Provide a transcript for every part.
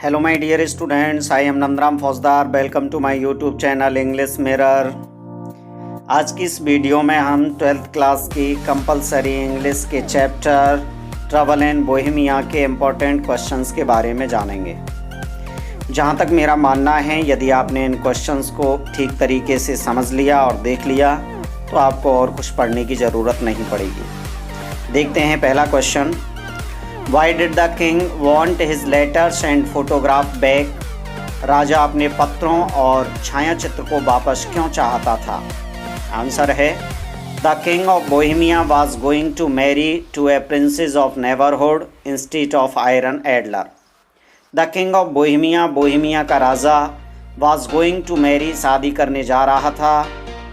Hello my dear students, I am Nandram Faujdar. Welcome to my YouTube channel English Mirror. आज की इस video में हम 12th क्लास की कंपलसरी इंग्लिश के चैप्टर ट्रैवल इन बोहेमिया के इम्पोर्टेंट क्वेश्चंस के बारे में जानेंगे. जहां तक मेरा मानना है, यदि आपने इन क्वेश्चंस को ठीक तरीके से समझ लिया और देख लिया तो आपको और कुछ पढ़ने की ज़रूरत नहीं पड़ेगी. देखते हैं पहला question. Why did the king want his letters and photograph back? राजा अपने पत्रों और छायाचित्र को वापस क्यों चाहता था? आंसर है The king of Bohemia was going to marry to a princess of neighborhood instead of Iron Adler. The king of Bohemia, Bohemia का राजा was going to marry, शादी करने जा रहा था,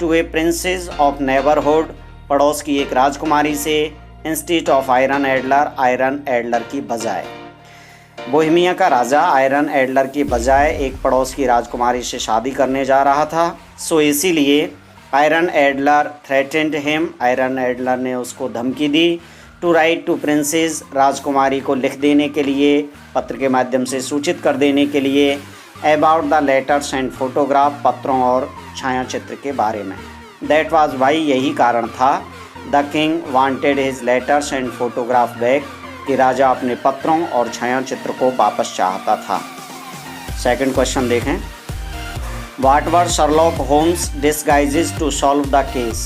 to a princess of neighborhood, पड़ोस की एक राजकुमारी से, इंस्टीट ऑफ आयरन एडलर की बजाय. बोहेमिया का राजा आयरन एडलर की बजाय एक पड़ोस की राजकुमारी से शादी करने जा रहा था. सो इसीलिए iron Adler threatened him, iron Adler ने उसको धमकी दी, टू राइट टू प्रिंसेस, राजकुमारी को लिख देने के लिए, पत्र के माध्यम से सूचित कर देने के लिए, about the letters and photograph, पत्रों और छायाचित्र के बारे में. दैट वाज वाई, यही कारण था. The king wanted his letters and photograph back, कि राजा अपने पत्रों और छायाचित्र को वापस चाहता था. सेकंड क्वेश्चन देखें. What were Sherlock Holmes disguises to solve the case?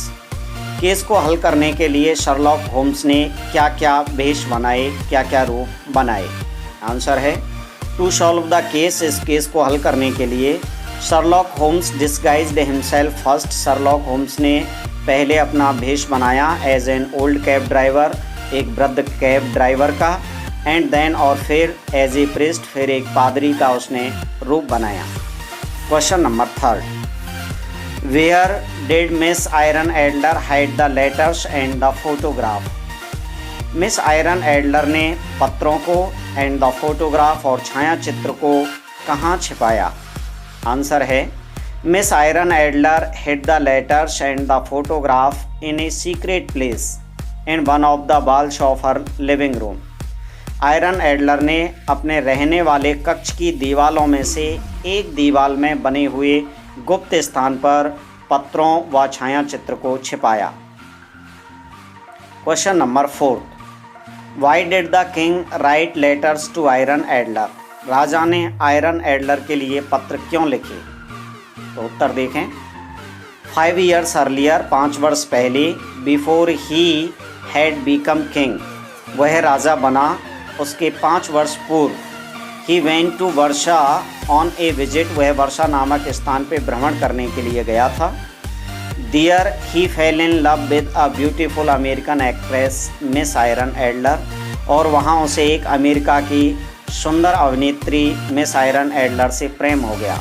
Case को हल करने के लिए शर्लॉक होम्स ने क्या क्या वेश बनाए, क्या क्या रूप बनाए? आंसर है टू सॉल्व द केस, इस केस को हल करने के लिए Sherlock Holmes disguised himself first, Sherlock Holmes ने पहले अपना भेष बनाया as an old cab driver, एक वृद्ध कैब ड्राइवर का, एंड देन और फिर एज ए प्रिस्ट, फिर एक पादरी का उसने रूप बनाया. Question number third. Where did Miss Irene Adler hide the letters and the photograph? Miss Irene Adler ने पत्रों को एंड द फोटोग्राफ और छायाचित्र को कहाँ छिपाया? आंसर है Miss Iron Adler hid the letters and the photograph in a secret place in one of the walls of her living room. Iron Adler ने अपने रहने वाले कक्ष की दीवालों में से एक दीवार में बने हुए गुप्त स्थान पर पत्रों व छायाचित्र को छिपाया. Question number 4. Why did the king write letters to Iron Adler? राजा ने आयरन एडलर के लिए पत्र क्यों लिखे? तो उत्तर देखें. 5 years earlier, 5 वर्ष पहले, before he had become king, वह राजा बना, उसके 5 वर्ष पूर्व, he went to Warsaw on a visit, वह वर्षा नामक स्थान पे भ्रमण करने के लिए गया था. There he fell in love with a beautiful American actress Miss Irene Adler, और वहाँ उसे एक अमेरिका की सुंदर अभिनेत्री मिस आयरन एडलर से प्रेम हो गया.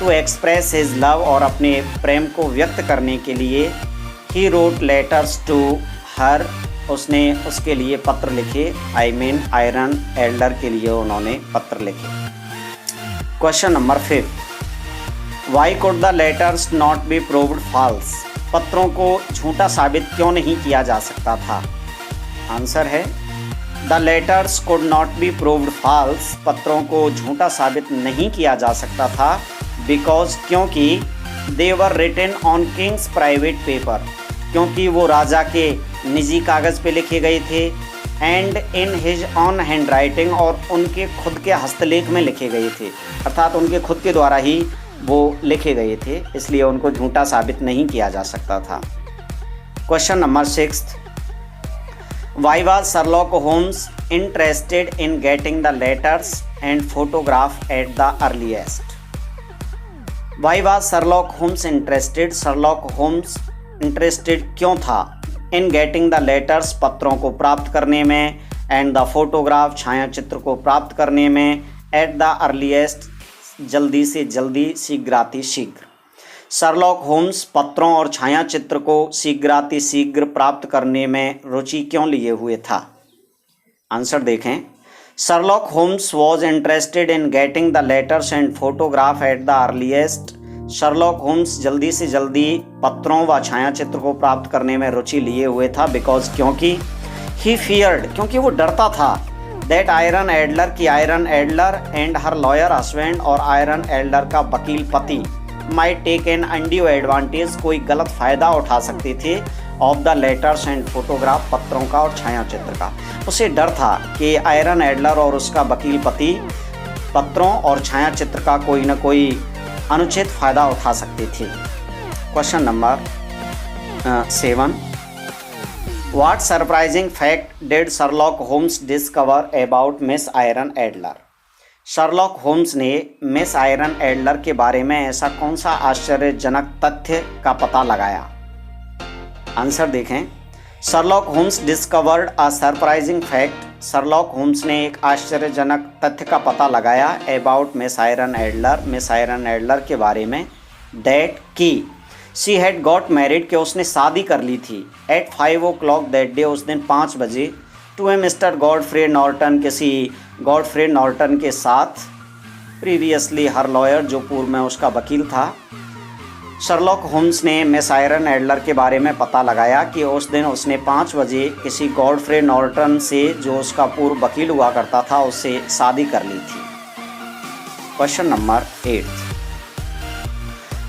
टू एक्सप्रेस हिज लव, और अपने प्रेम को व्यक्त करने के लिए, he wrote letters to her, उसने उसके लिए पत्र लिखे, आई मीन आयरन एडलर के लिए उन्होंने पत्र लिखे. Question number 5. Why could the letters not be proved false? पत्रों को झूठा साबित क्यों नहीं किया जा सकता था? आंसर है the letters could not be proved false, पत्रों को झूठा साबित नहीं किया जा सकता था, बिकॉज, क्योंकि, they were written on king's private paper, क्योंकि वो राजा के निजी कागज़ पे लिखे गए थे, and in his on hand writing, और उनके खुद के हस्तलेख में लिखे गए थे, अर्थात उनके खुद के द्वारा ही वो लिखे गए थे, इसलिए उनको झूठा साबित नहीं किया जा सकता था. Question number 6. Why was Sherlock Holmes interested in getting the letters and photograph at the earliest? Why was Sherlock Holmes interested, Sherlock Holmes interested क्यों था, इन गेटिंग द लेटर्स, पत्रों को प्राप्त करने में, एंड द फोटोग्राफ, छायाचित्र को प्राप्त करने में, एट द अर्लीएस्ट, जल्दी से जल्दी, शीघ्राति शीघ्र. शर्लॉक होम्स पत्रों और छायाचित्र को शीघ्राति शीघ्र प्राप्त करने में रुचि क्यों लिए हुए था? आंसर देखें. Sherlock Holmes was interested in getting the letters and photograph at the earliest. Sherlock Holmes जल्दी से जल्दी पत्रों व छायाचित्र को प्राप्त करने में रुचि लिए हुए था, बिकॉज, क्योंकि, he feared, क्योंकि वो डरता था, दैट आयरन एडलर की Irene Adler and her lawyer husband और आयरन एडलर का वकील पति might take an undue advantage कोई गलत फ़ायदा उठा सकते थे of the letters and photograph पत्रों का और छायाचित्र का। उसे डर था कि आयरन एडलर और उसका वकील पति पत्रों और छायाचित्र का कोई न कोई अनुचित फ़ायदा उठा सकते थे। Question number 7, what surprising fact did Sherlock Holmes discover about Miss Irene Adler? Sherlock Holmes ने मिस आयरन एडलर के बारे में ऐसा कौन सा आश्चर्यजनक तथ्य का पता लगाया? आंसर देखें। Sherlock Holmes discovered a surprising fact. Sherlock Holmes ने एक आश्चर्यजनक तथ्य का पता लगाया about Miss Irene Adler, Miss Irene Adler के बारे में, डेट की शी हैड गॉट मैरिड, कि उसने शादी कर ली थी, एट 5 o'clock दैट डे, उस दिन 5 बजे, to a mister Godfrey Norton, किसी गॉडफ्रे नॉर्टन के साथ, प्रीवियसली हर लॉयर, जो पूर्व में उसका वकील था। शर्लॉक होम्स ने मिस आयरन एडलर के बारे में पता लगाया कि उस दिन उसने 5 बजे किसी गॉडफ्रे नॉर्टन से, जो उसका पूर्व वकील हुआ करता था, उससे शादी कर ली थी। Question number 8,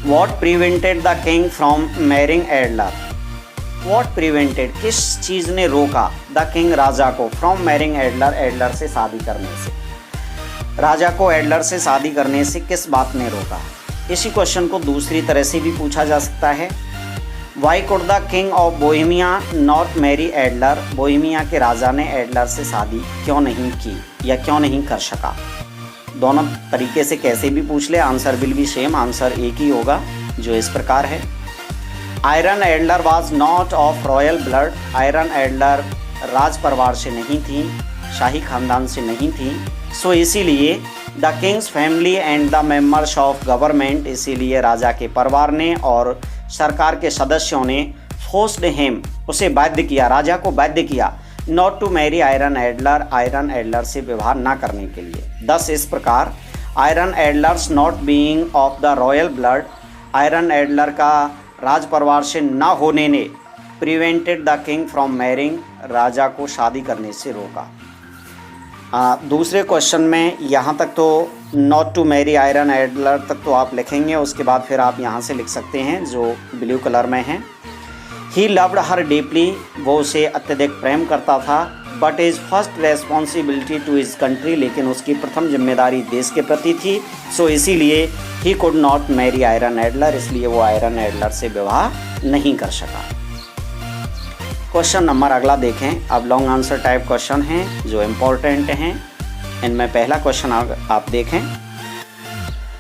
what prevented the king from marrying Adler? What prevented, किस चीज़ ने रोका द किंग, राजा को, फ्रॉम मैरिंग एडलर, एडलर से शादी करने से? राजा को एडलर से शादी करने से किस बात ने रोका? इसी क्वेश्चन को दूसरी तरह से भी पूछा जा सकता है। Y could the king of Bohemia not marry Adler? Bohemia के राजा ने एडलर से शादी क्यों नहीं की या क्यों नहीं कर सका? दोनों तरीके से कैसे भी पूछ ले, answer will be same, answer एक ही होगा, जो इस प्रकार है। Irene Adler was not of royal blood. Irene Adler राज परिवार से नहीं थी, शाही खानदान से नहीं थी। सो इसीलिए the Kings family and the members of government, इसीलिए राजा के परिवार ने और सरकार के सदस्यों ने फोर्स्ड हिम, उसे बाध्य किया, राजा को बाध्य किया, not to marry Irene Adler, Irene Adler से विवाह न करने के लिए। दस इस प्रकार Irene Adler's not being of the royal blood, Irene Adler का राज परिवार से न होने ने prevented the king from marrying, राजा को शादी करने से रोका। दूसरे क्वेश्चन में यहाँ तक तो not to marry Irene Adler तक तो आप लिखेंगे, उसके बाद फिर आप यहाँ से लिख सकते हैं जो ब्लू कलर में है। ही लव्ड हर डीपली, वो उसे अत्यधिक प्रेम करता था, but is first responsibility to his country, लेकिन उसकी प्रथम जिम्मेदारी देश के प्रति थी। सो इसीलिए he could not marry Irene Adler, इसलिए वो आयरन एडलर से विवाह नहीं कर सका। क्वेश्चन नंबर अगला देखें। अब लॉन्ग आंसर टाइप क्वेश्चन हैं जो इम्पोर्टेंट हैं। इनमें पहला क्वेश्चन आप देखें।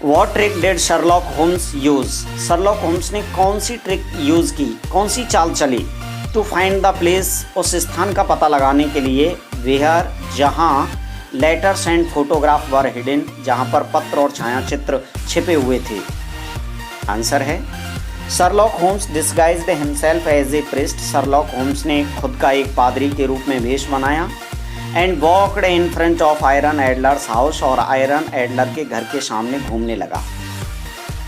What trick did Sherlock Holmes use? Sherlock Holmes ने कौन सी ट्रिक यूज़ की, कौन सी चाल चली? टू फाइंड द प्लेस, उस स्थान का पता लगाने के लिए, वेयर, जहाँ letters and photograph were hidden, जहाँ पर पत्र और छायाचित्र छिपे हुए थे। आंसर है Sherlock Holmes disguised himself as a priest, Sherlock Holmes ने खुद का एक पादरी के रूप में वेश बनाया, and walked in front of Irene Adler's house, और आयरन एडलर के घर के सामने घूमने लगा।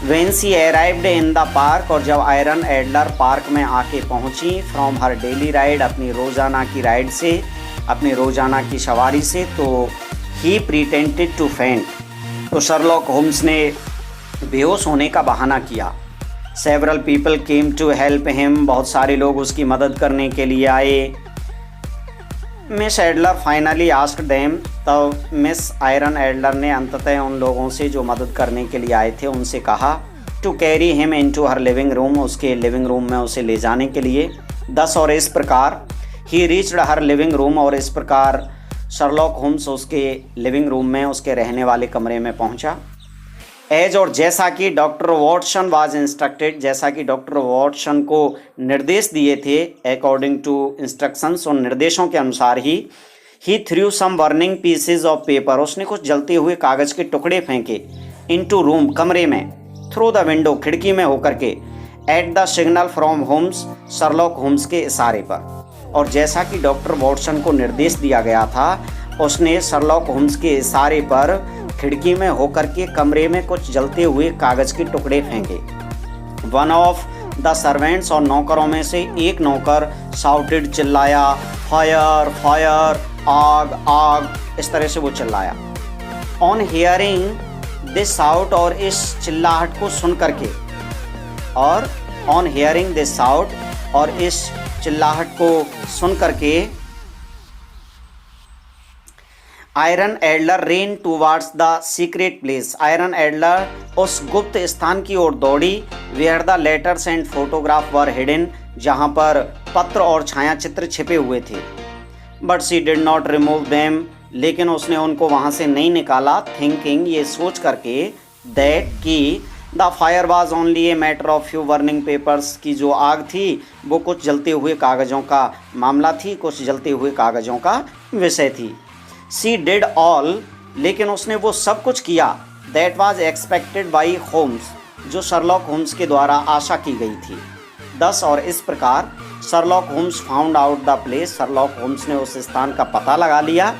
When she arrived in the park, और जब आयरन एडलर पार्क में आके पहुंची, फ्रॉम हर डेली राइड, अपनी रोज़ाना की राइड से, अपनी रोज़ाना की सवारी से, तो ही प्रिटेंडेड टू फेंट, तो शर्लॉक होम्स ने बेहोश होने का बहाना किया। Several people came to help him, बहुत सारे लोग उसकी मदद करने के लिए आए। Miss Adler finally asked them, तब मिस आयरन एडलर ने अंततः उन लोगों से जो मदद करने के लिए आए थे उनसे कहा, to carry him into her living room, उसके लिविंग रूम में उसे ले जाने के लिए। 10 और इस प्रकार ही रीच्ड हर लिविंग रूम, और इस प्रकार शर्लॉक होम्स उसके लिविंग रूम में, उसके रहने वाले कमरे में पहुंचा। एज, और जैसा कि डॉक्टर वॉटसन वाज इंस्ट्रक्टेड, जैसा कि डॉक्टर वॉटसन को निर्देश दिए थे, अकॉर्डिंग टू इंस्ट्रक्शंस, उन निर्देशों के अनुसार ही threw some burning pieces of paper, उसने कुछ जलते हुए कागज़ के टुकड़े फेंके, इनटू रूम, कमरे में, थ्रू द विंडो, खिड़की में होकर के, at the signal from Holmes, Sherlock Holmes के इशारे पर। और जैसा कि डॉक्टर वॉटसन को निर्देश दिया गया था, उसने शर्लॉक होम्स के इशारे पर खिड़की में होकर के कमरे में कुछ जलते हुए कागज़ के टुकड़े फेंके। वन ऑफ द सर्वेंट्स, और नौकरों में से एक नौकर, शाउटेड, चिल्लाया, फायर फायर, आग आग, इस तरह से वो चिल्लाया। ऑन हियरिंग दिस साउट, और इस चिल्लाहट को सुन करके, और ऑन हियरिंग दिस साउट, और इस चिल्लाहट को सुन करके Irene Adler ran towards the secret place. Irene Adler उस गुप्त स्थान की ओर दौड़ी where the letters and photograph were hidden, जहाँ पर पत्र और छायाचित्र छिपे हुए थे। But she did not remove them, लेकिन उसने उनको वहाँ से नहीं निकाला। थिंकिंग, ये सोच करके, दैट कि the fire was only a matter of few burning papers, की जो आग थी वो कुछ जलते हुए कागज़ों का मामला थी, कुछ जलते हुए कागज़ों का विषय थी। सी डिड ऑल, लेकिन उसने वो सब कुछ किया, that was expected by Holmes, जो शर्लॉक होम्स के द्वारा आशा की गई थी। दस, और इस प्रकार Sherlock Holmes found out the place, Sherlock Holmes ने उस स्थान का पता लगा लिया,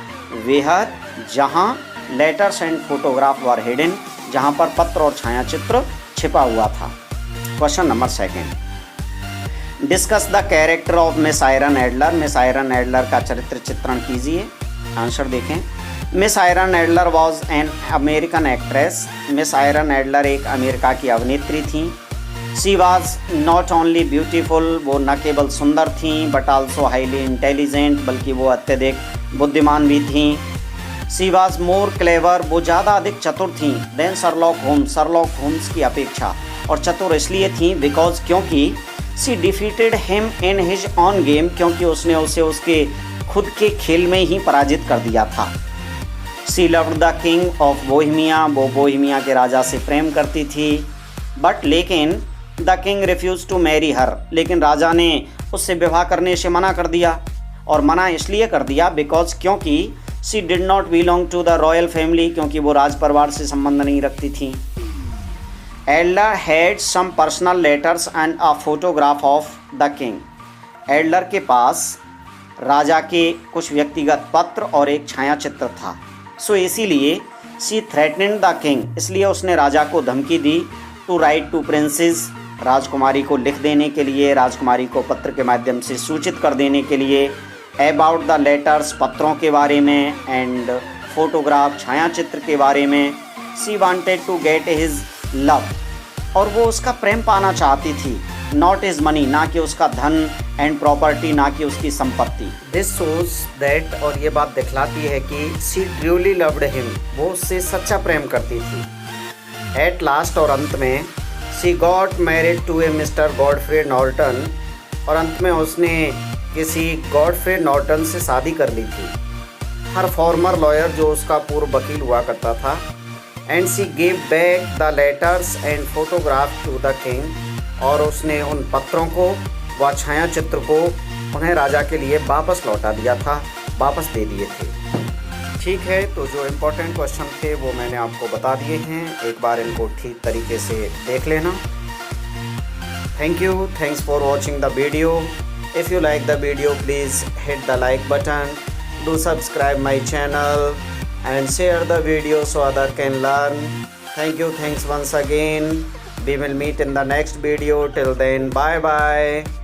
वेहर, जहाँ letters and photograph were hidden, जहाँ पर पत्र और छायाचित्र छिपा हुआ था। Question number 2, discuss the character of Miss Irene Adler. Miss Irene Adler का चरित्र चित्रण कीजिए। आंसर देखें। Miss Irene Adler was an American actress. Miss Irene Adler एक अमेरिका की अभिनेत्री थी। She was not only beautiful, वो न केवल सुंदर थी, बट आल्सो हाईली इंटेलिजेंट, बल्कि वो अत्यधिक बुद्धिमान भी थी। सी वॉज मोर क्लेवर, वो ज़्यादा अधिक चतुर थी, then Sherlock Holmes, Sherlock Holmes की अपेक्षा। और चतुर इसलिए थी बिकॉज, क्योंकि she defeated him in his own game, क्योंकि उसने उसे उसके खुद के खेल में ही पराजित कर दिया था। She loved the king of Bohemia, वो बोहेमिया के राजा से प्रेम करती थी। बट लेकिन the king refuse to marry her, लेकिन राजा ने उससे विवाह करने से मना कर दिया। और मना इसलिए कर दिया बिकॉज, क्योंकि she did not belong to the royal family, क्योंकि वो राज परिवार से संबंध नहीं रखती थी। Adler had some personal letters and a photograph of the king. Adler के पास राजा के कुछ व्यक्तिगत पत्र और एक छायाचित्र था। सो इसीलिए सी थ्रेटनिंग द किंग, इसलिए उसने राजा को धमकी दी, टू राइट टू प्रिंसेस, राजकुमारी को लिख देने के लिए, राजकुमारी को पत्र के माध्यम से सूचित कर देने के लिए, अबाउट द लेटर्स, पत्रों के बारे में, एंड फोटोग्राफ, छायाचित्र के बारे में। She wanted to get his love, और वो उसका प्रेम पाना चाहती थी, नॉट हिज मनी, ना कि उसका धन, एंड प्रॉपर्टी, ना कि उसकी संपत्ति। दिस शोज दैट, और ये बात दिखलाती है कि सी ट्रूली लव्ड हिम, वो उससे सच्चा प्रेम करती थी। एट लास्ट, और अंत में, she got married to a mister Godfrey Norton, और अंत में उसने किसी गॉडफ्रे नॉर्टन से शादी कर ली थी। हर फॉर्मर लॉयर, जो उसका पूर्व वकील हुआ करता था। And she gave back the letters and photograph to the king, और उसने उन पत्रों को व छायाचित्र को उन्हें राजा के लिए वापस लौटा दिया था, वापस दे दिए थे। ठीक है, तो जो इम्पोर्टेंट क्वेश्चन थे वो मैंने आपको बता दिए हैं, एक बार इनको ठीक तरीके से देख लेना। Thank you, thanks for watching the video. If you like the video, please hit the like button, do subscribe my channel and share the video so others can learn. Thank you, thanks once again. We will meet in the next video. Till then, bye bye.